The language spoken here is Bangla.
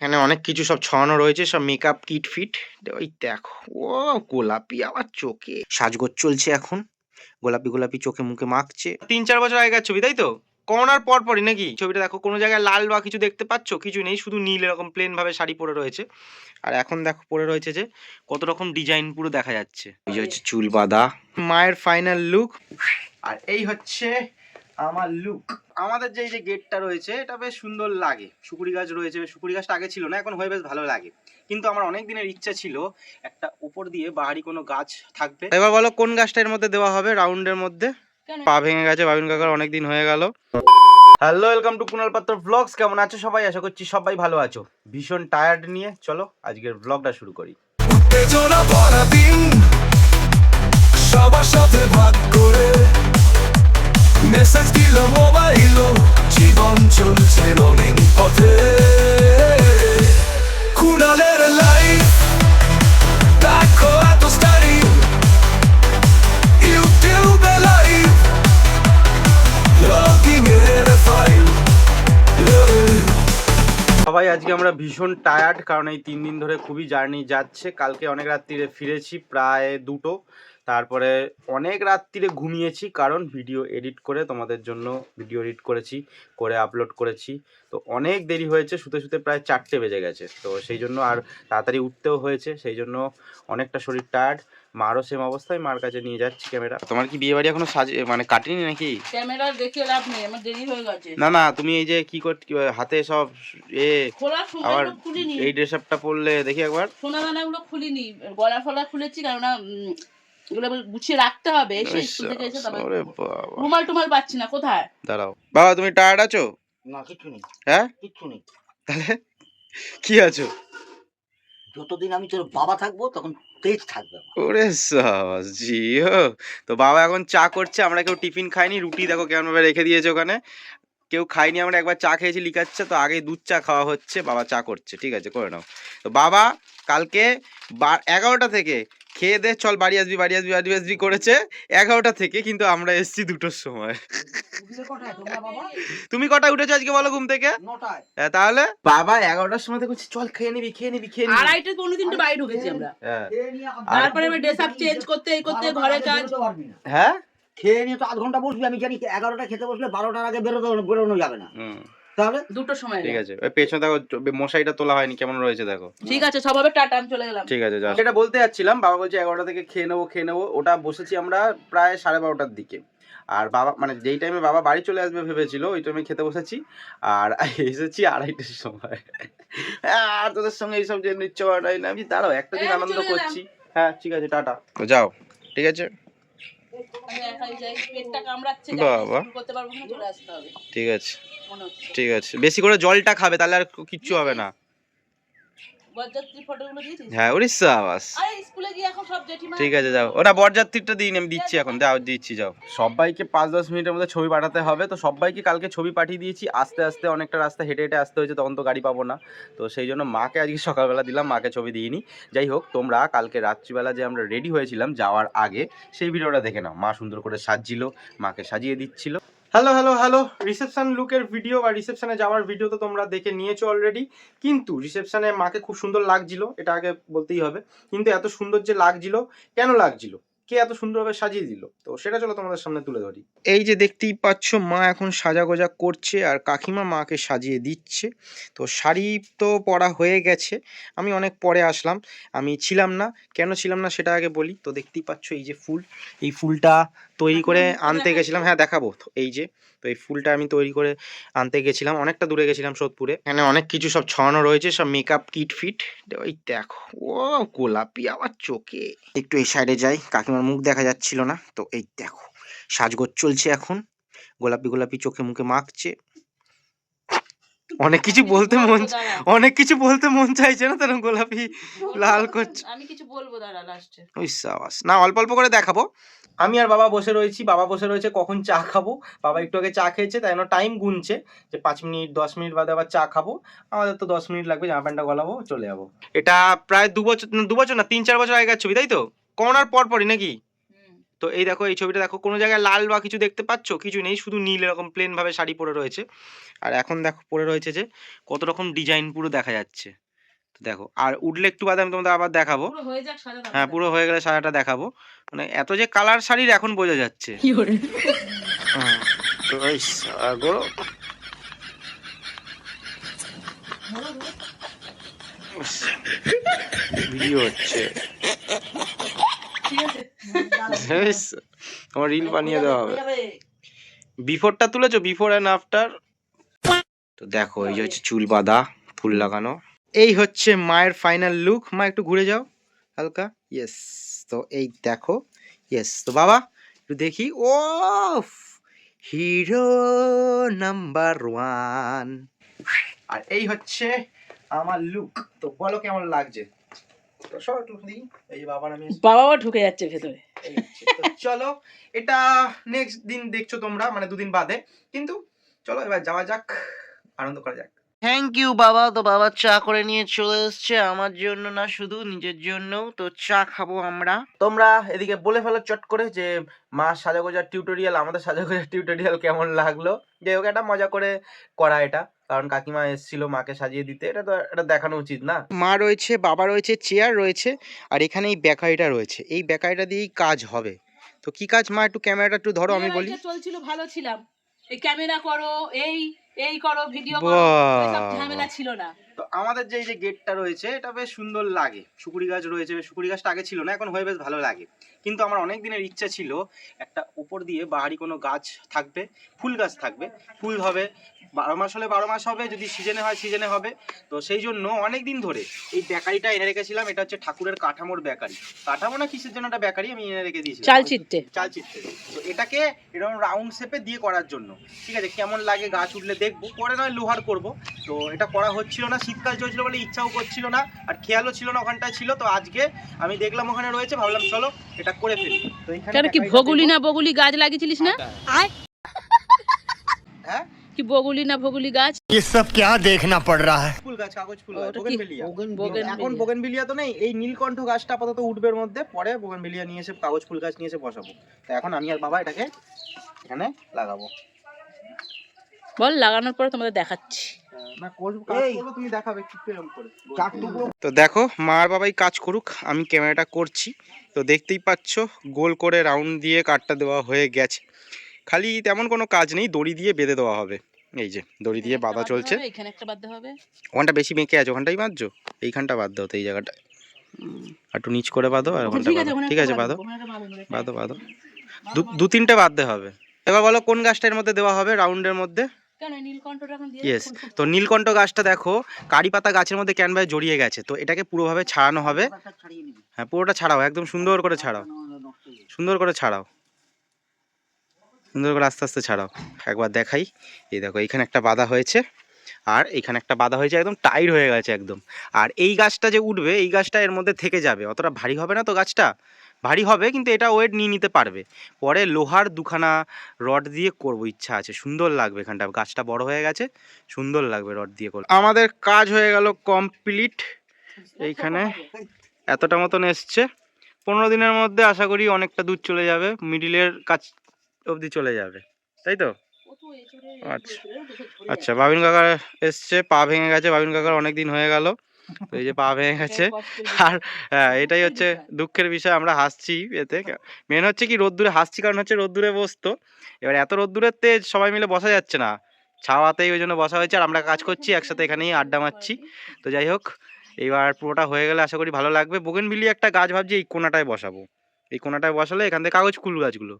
এখানে অনেক কিছু সব ছড়ানো রয়েছে, সব মেকআপ কিট ফিট। ওই দেখো, ও গোলাপি আবার চোখে সাজগোজ চলছে এখন। গোলাপি গোলাপি চোখে মুখে মাখছে। 3-4 বছর আগেকার ছবি, তাই তো? করোনার পরপরই নাকি ছবিটা? দেখো কোনো জায়গায় লাল বা কিছু দেখতে পাচ্ছ? কিছু নেই, শুধু নীল এরকম প্লেন ভাবে শাড়ি পরে রয়েছে। আর এখন দেখো পরে রয়েছে যে কত রকম ডিজাইন পুরো দেখা যাচ্ছে। এই যে হচ্ছে চুল বাঁধা, মায়ের ফাইনাল লুক। আর এই হচ্ছে আমার লুক। আমাদের যে এই যে গেটটা রয়েছে এটা বেশ সুন্দর লাগে। সুপুরি গাছ রয়েছে, সুপুরি গাছটা আগে ছিল না, এখন হয়ে বেশ ভালো লাগে। কিন্তু আমার অনেক দিনের ইচ্ছা ছিল একটা উপর দিয়ে বাহারি কোনো গাছ থাকবে। এবার বলো কোন গাছটা এর মধ্যে দেওয়া হবে রাউন্ডের মধ্যে? পা ভেঙে গেছে বাবিন কাকার, অনেকদিন হয়ে গেল। হ্যালো, ওয়েলকাম টু কুনাল পাত্র ব্লগস। কেমন আছো সবাই? আশা করছি সবাই ভালো আছো। ভীষণ টায়ার্ড নিয়ে চলো আজকের ব্লগটা শুরু করি। উত্তেজনা ভরা দিন, সবার সাথে ভাগ করে মেসেজ দিল মোবাইল, জীবন চলছে রঙিন পথে। কুনালের লাইফ দেখো এত স্টাইল, ইউটিউবে লাইভ লগিং এর ফাইল। সবাই আজকে আমরা ভীষণ টায়ার্ড, কারণ এই 3 দিন ধরে খুবই জার্নি যাচ্ছে। কালকে অনেক রাত্রিরে ফিরেছি, প্রায় 2টো। তারপরে অনেক রাত্রিরে ঘুমিয়েছি, কারণ ভিডিও এডিট করে তোমাদের জন্য ভিডিও এডিট করেছি, করে আপলোড করেছি। তো অনেক দেরি হয়েছে, শুতে শুতে প্রায় 4টে বেজে গেছে। তো সেই জন্য আর তাড়াতাড়ি উঠতেও হয়েছে, সেই জন্য অনেকটা শরীর টায়ার্ড। মারও সেম অবস্থায়, মার কাছে নিয়ে যাচ্ছি ক্যামেরা। তোমার কি বিয়ে বাড়ি এখনো মানে কাটেনি নাকি? ক্যামেরা দেখে লাভ নেই, আমার দেরি হয়ে গেছে। না না, তুমি এই যে কি হাতে সব খোলার সময় আবার খুলিনি। এই ড্রেস আপটা পরলে দেখি একবার। সোনা দানাগুলো খুলিনি, গলা ফলা খুলেছি, কারণ এগুলো গুছিয়ে রাখতে হবে। এসে স্কুল থেকে এসে তবে রুমাল টুমাল পাচ্ছি না, কোথায়? দাঁড়াও বাবা, তুমি টায়ার্ড আছো? না, কিচ্ছু নেই। হ্যাঁ, কিচ্ছু নেই। তাহলে কি আছো? যতদিন আমি তোর বাবা থাকবো তখন তেজ থাকবে। ওরে সাবাস জিও। তো বাবা এখন চা করছে, আমরা কেউ টিফিন খাইনি, রুটি দেখো কেমন ভাবে রেখে দিয়েছে ওখানে, কেউ খাইনি। আমরা একবার চা খেয়েছি লিকাচ্ছে, তো আগে দুধ চা খাওয়া হচ্ছে, বাবা চা করছে। ঠিক আছে, করে নাও। তো বাবা কালকে 11টা থেকে খেয়ে দে চল বাড়ি আসবি বাড়ি আসবি বাড়ি আসবি করেছে 11টা থেকে, কিন্তু আমরা এসেছি 2টোর সময়। তুমি কটায় উঠেছো আজকে বলো ঘুম থেকে? 9টায়। হ্যাঁ, তাহলে বাবা 11টার সময় দেখছি চল খেয়ে নিবি খেয়ে নিবি খেয়ে নিবি। 2:30 পৌনে 3টে বাড়ি ঢুকেছি আমরা। হ্যাঁ, তারপরে আমি ড্রেস আপ চেঞ্জ করতে এই করতে ঘরে কাজ। হ্যাঁ খেয়ে নিয়ে তো 8 ঘন্টা বসবি। আমি জানি 11টা খেতে বসলে 12টার আগে বেরোনো যাবে না। তাহলে 2টোর সময়। ঠিক আছে, ওই পেছনে দেখো মশাইটা তোলা হয়নি, কেমন রয়েছে দেখো। ঠিক আছে, সবাই টাটা, আমি চলে গেলাম। ঠিক আছে যাও। এটা বলতে যাচ্ছিলাম, বাবা বলছে 11টা থেকে খেয়ে নেবো। ওটা বসেছি আমরা প্রায় 12:30টার দিকে। আর বাবা মানে যেই টাইমে বাবা বাড়ি চলে আসবে ভেবেছিল, ওই টাইমে খেতে বসেছি। আর এসেছি 2:30টার সময়। আর তোদের সঙ্গে এইসব যে নিচ্ছ না, আমি দাঁড়াও একটা দিন আনন্দ করছি। হ্যাঁ ঠিক আছে, টাটা। তো যাও, ঠিক আছে বাবা, ঠিক আছে ঠিক আছে। বেশি করে জলটা খাবে, তাহলে আর কিচ্ছু হবে না। হ্যাঁ, উড়িষ্যা আবাস। ঠিক আছে যাও, ওটা বরযাত্রীটা দিন আমি দিচ্ছি, এখন যাও দিচ্ছি যাও। সবাইকে 5-10 মিনিটের মধ্যে ছবি পাঠাতে হবে। তো সবাইকে কালকে ছবি পাঠিয়ে দিয়েছি। আস্তে আস্তে অনেকটা রাস্তা হেঁটে হেঁটে আসতে হয়েছে, তখন তো গাড়ি পাবো না। তো সেই জন্য মাকে আজকে সকালবেলা দিলাম, মাকে ছবি দিইনি। যাই হোক, তোমরা কালকে রাত্রিবেলা যে আমরা রেডি হয়েছিলাম যাওয়ার আগে, সেই ভিডিওটা দেখে নাও। মা সুন্দর করে সাজছিল, মাকে সাজিয়ে দিচ্ছিল। হ্যালো, রিসেপশন লুকের ভিডিও বা রিসেপশনে যাওয়ার ভিডিও তো তোমরা দেখে নিয়েছো অলরেডি। কিন্তু রিসেপশনে মাকে খুব সুন্দর লাগছিল, এটা আগে বলতেই হবে। কিন্তু এত সুন্দর যে লাগছিল, কেন লাগছিল, কে এত সুন্দরভাবে সাজিয়ে দিল, তো সেটা চলো তোমাদের সামনে তুলে ধরি। এই যে দেখতেই পাচ্ছ, মা এখন সাজাগোজা করছে আর কাকিমা মাকে সাজিয়ে দিচ্ছে। তো শাড়ি তো পরা হয়ে গেছে, আমি অনেক পরে আসলাম, আমি ছিলাম না। কেন ছিলাম না সেটা আগে বলি। তো দেখতেই পাচ্ছ এই যে ফুল, এই ফুলটা তৈরি করে আনতে গেছিলাম। হ্যাঁ দেখাবো, এই যে তো এই ফুলটা আমি তৈরি করে আনতে গেছিলাম, অনেকটা দূরে গেছিলাম সোদপুরে। এখানে অনেক কিছু সব ছড়ানো রয়েছে, সব মেকআপ কিট ফিট। ওই দেখো, ও গোলাপি আবার চোখে। একটু এই সাইডে যাই, কাকিমার মুখ দেখা যাচ্ছিল না। তো এই দেখো সাজগোজ চলছে এখন, গোলাপি গোলাপি চোখে মুখে মাখছে। অনেক কিছু বলতে মন চাইছে না, তার গোলাপি লাল করছে। আমি কিছু বলবো দাঁড়া লাস্টে। ওই সাবাস, না অল্প অল্প করে দেখাবো। আমি আর বাবা বসে রয়েছি, বাবা বসে রয়েছে কখন চা খাবো। বাবা একটু আগে চা খেয়েছে, তাই জন্য টাইম গুনছে যে 5 মিনিট 10 মিনিট বাদে আবার চা খাবো। আমাদের তো 10 মিনিট লাগবে, জামা প্যান্টটা গলাবো, চলে যাবো। এটা প্রায় 2 বছর না 3-4 বছর আগেকার ছবি, তাই তো? করোনার পরপরই নাকি? তো এই দেখো এই ছবিটা দেখো, কোনো জায়গায় লাল বা কিছু দেখতে পাচ্ছ? কিছু নেই, শুধু নীল এরকম প্লেন ভাবে শাড়ি পরে রয়েছে। আর এখন দেখো পরে রয়েছে যে কত রকম ডিজাইন পুরো দেখা যাচ্ছে। তো দেখো, আর উঠলে একটু বাদে আমি তোমাদের আবার দেখাবো। পুরো হয়ে যাক সাজা। হ্যাঁ, পুরো হয়ে গেলে সাজাটা দেখাবো। মানে এত যে কালার শাড়ির এখন বোঝা যাচ্ছে। হ্যাঁ, তো এই সাগো ভিডিও হচ্ছে, ঠিক আছে বেশ, আমার রিল বানিয়ে দেওয়া হবে। বিফোরটা তুলেছো, বিফোর অ্যান্ড আফটার। তো দেখো এই যে হচ্ছে চুল বাঁধা, ফুল লাগানো, এই হচ্ছে মায়ের ফাইনাল লুক। মা একটু ঘুরে যাও হালকা, ইয়েস। তো এই দেখো, ইয়েস। তো বাবা একটু দেখি, ও হিরো নাম্বার 1। আর এই হচ্ছে আমার লুক। তো বলো কেমন লাগছে? তো সব একটু দিই, এই যে বাবার আমি বাবাও ঢুকে যাচ্ছে ভেতরে। এই হচ্ছে। তো চলো, এটা নেক্সট দিন দেখছো তোমরা, মানে 2 দিন বাদে। কিন্তু চলো এবার যাওয়া যাক, আনন্দ করা যাক। থ্যাংক ইউ বাবা। তো বাবা চা করে নিয়ে চলে এসছে, আমার জন্য না শুধু নিজের জন্যও। তো চা খাবো আমরা। তোমরা এদিকে বলে ফেলো চট করে যে মা সাজাগোজার টিউটোরিয়াল, আমাদের সাজাগোজার টিউটোরিয়াল কেমন লাগলো। যাই হোক, একটা মজা করে করা এটা, কারণ কাকিমা এসেছিল মাকে সাজিয়ে দিতে, এটা তো এটা দেখানো উচিত না। মা রয়েছে, বাবা রয়েছে, চেয়ার রয়েছে, আর এখানে এই বেকারিটা রয়েছে। এই বেকারিটা দিয়েই কাজ হবে। তো কি কাজ মা, একটু ক্যামেরাটা একটু ধরো, আমি বলি। চলছিল, ভালো ছিলাম। এই ক্যামেরা করো, এই করো, ভিডিও করো, সব ঝামেলা ছিল না। তো আমাদের যে এই যে গেটটা রয়েছে, এটা বেশ সুন্দর লাগে। সুকুরি গাছ রয়েছে, সুকুরি গাছটা আগে ছিল না, এখন হয়ে বেশ ভালো লাগে। কিন্তু আমার অনেক দিনের ইচ্ছা ছিল একটা উপর দিয়ে বাহারি কোনো গাছ থাকবে, ফুল গাছ থাকবে, ফুল হবে, 12 মাস হলে 12 মাস হবে, যদি সিজনে হয় সিজনে হবে। তো সেই জন্য অনেক দিন ধরে এই বেকারিটা এনে রেখেছিলাম। এটা হচ্ছে ঠাকুরের কাঠামোর বেকারি, কাঠামো না কিসের জন্য একটা বেকারি আমি এনে রেখে দিয়েছিলাম, চালচিত্তে। তো এটাকে এরকম রাউন্ড শেপে দিয়ে করার জন্য। ঠিক আছে, কেমন লাগে গাছ উঠলে দেখবো, পরে নয় লোহার করব। তো এটা করা হচ্ছিল না, শীতকাল চলছিল বলে ইচ্ছাও করছিল না, আর খেয়ালও ছিল না ওখানটায় ছিল। তো আজকে আমি দেখলাম ওখানে রয়েছে, ভাবলাম চলো এটা করে ফেলি। তো কেন কি ভগুলি না বগুলি গাছ লাগিয়েছিলিস না? হ্যাঁ, কি বগুলি না ভগুলি গাছ? ये सब क्या देखना पड़ रहा है? ফুল গাছ, কাগজ ফুল ওটা গাছ, কি? বোগেনভিলিয়া। বোগেনভিলিয়া। এখন বোগেনভিলিয়া তো নেই, এই নীলকণ্ঠ গাছটা আপাতত উঠবে এর মধ্যে, পরে বোগেনভিলিয়া নিয়ে এসে, কাগজ ফুল গাছ নিয়ে এসে বসাবো। তো এখন আমি আর বাবা এটাকে এখানে লাগাবো। বল, লাগানোর পরে তোমাদের দেখাচ্ছি। না করব, কাজ করব, তুমি দেখাবে কি এরকম করে। তো দেখো মা আর বাবাই কাজ করুক, আমি ক্যামেরাটা করছি। তো দেখতেই পাচ্ছ গোল করে রাউন্ড দিয়ে কাটটা দেওয়া হয়ে গেছে। খালি তেমন কোনো কাজ নেই, দড়ি দিয়ে বেঁধে দেওয়া হবে। এই যে দড়ি দিয়ে বাঁধা চলছে। এখানে একটা বাঁধতে হবে। ওখানটা বেশি বেঁকে আছে, ওখানটাই বাঁধছো, এইখানটা বাঁধ দাও। তো এই জায়গাটা একটু নিচ করে বাঁধো, আর ওখানটা বাঁধো। ঠিক আছে, বাঁধো বাঁধো বাঁধো, 2-3টে বাঁধতে হবে। এবার বলো কোন গাছটা এর মধ্যে দেওয়া হবে রাউন্ডের মধ্যে? ইয়েস। তো নীলকণ্ঠ গাছটা দেখো কারি পাতা গাছের মধ্যে ক্যানভাসে জড়িয়ে গেছে, তো এটাকে পুরোভাবে ছাড়ানো হবে। হ্যাঁ, পুরোটা ছাড়াও, একদম সুন্দর করে ছাড়াও, সুন্দর করে ছাড়াও, সুন্দর করে আস্তে আস্তে ছাড়াও। একবার দেখাই, এই দেখো এইখানে একটা বাঁধা হয়েছে, আর এইখানে একটা বাঁধা হয়েছে, একদম টাইট হয়ে গেছে একদম। আর এই গাছটা যে উঠবে, এই গাছটা এর মধ্যে থেকে যাবে, অতটা ভারী হবে না তো গাছটা, ভারী হবে কিন্তু এটা ওয়েট নিয়ে নিতে পারবে। পরে লোহার 2খানা রড দিয়ে করব, ইচ্ছা আছে, সুন্দর লাগবে। এখানটা গাছটা বড় হয়ে গেছে, সুন্দর লাগবে রড দিয়ে করলে। আমাদের কাজ হয়ে গেল কমপ্লিট। এইখানে এতটা মতন এসছে, 15 দিনের মধ্যে আশা করি অনেকটা দূর চলে যাবে, মিডিলের কাজ অবধি চলে যাবে, তাই তো? আচ্ছা আচ্ছা, বাবিন কাকার এসছে, পা ভেঙে গেছে বাবিন কাকার, অনেক দিন হয়ে গেল। তো এই যে পা ভেঙে গেছে, আর এটাই হচ্ছে দুঃখের বিষয়। আমরা হাসছি এতে, মেন হচ্ছে কি রোদ্দুরে হাসছি, কারণ হচ্ছে রোদ্দুরে বসতো, এবার এত রোদ্দুরের তেজ সবাই মিলে বসা যাচ্ছে না, ছাওয়াতেই ওই জন্য বসা হয়েছে। আর আমরা কাজ করছি একসাথে, এখানেই আড্ডা মারছি। তো যাই হোক, এইবার পুরোটা হয়ে গেলে আশা করি ভালো লাগবে। বোগেনভিলিয়া একটা গাছ ভাবছি এই কোনাটায় বসাবো, এই কোনাটায় বসালে এখান থেকে কাগজ ফুল গাছগুলো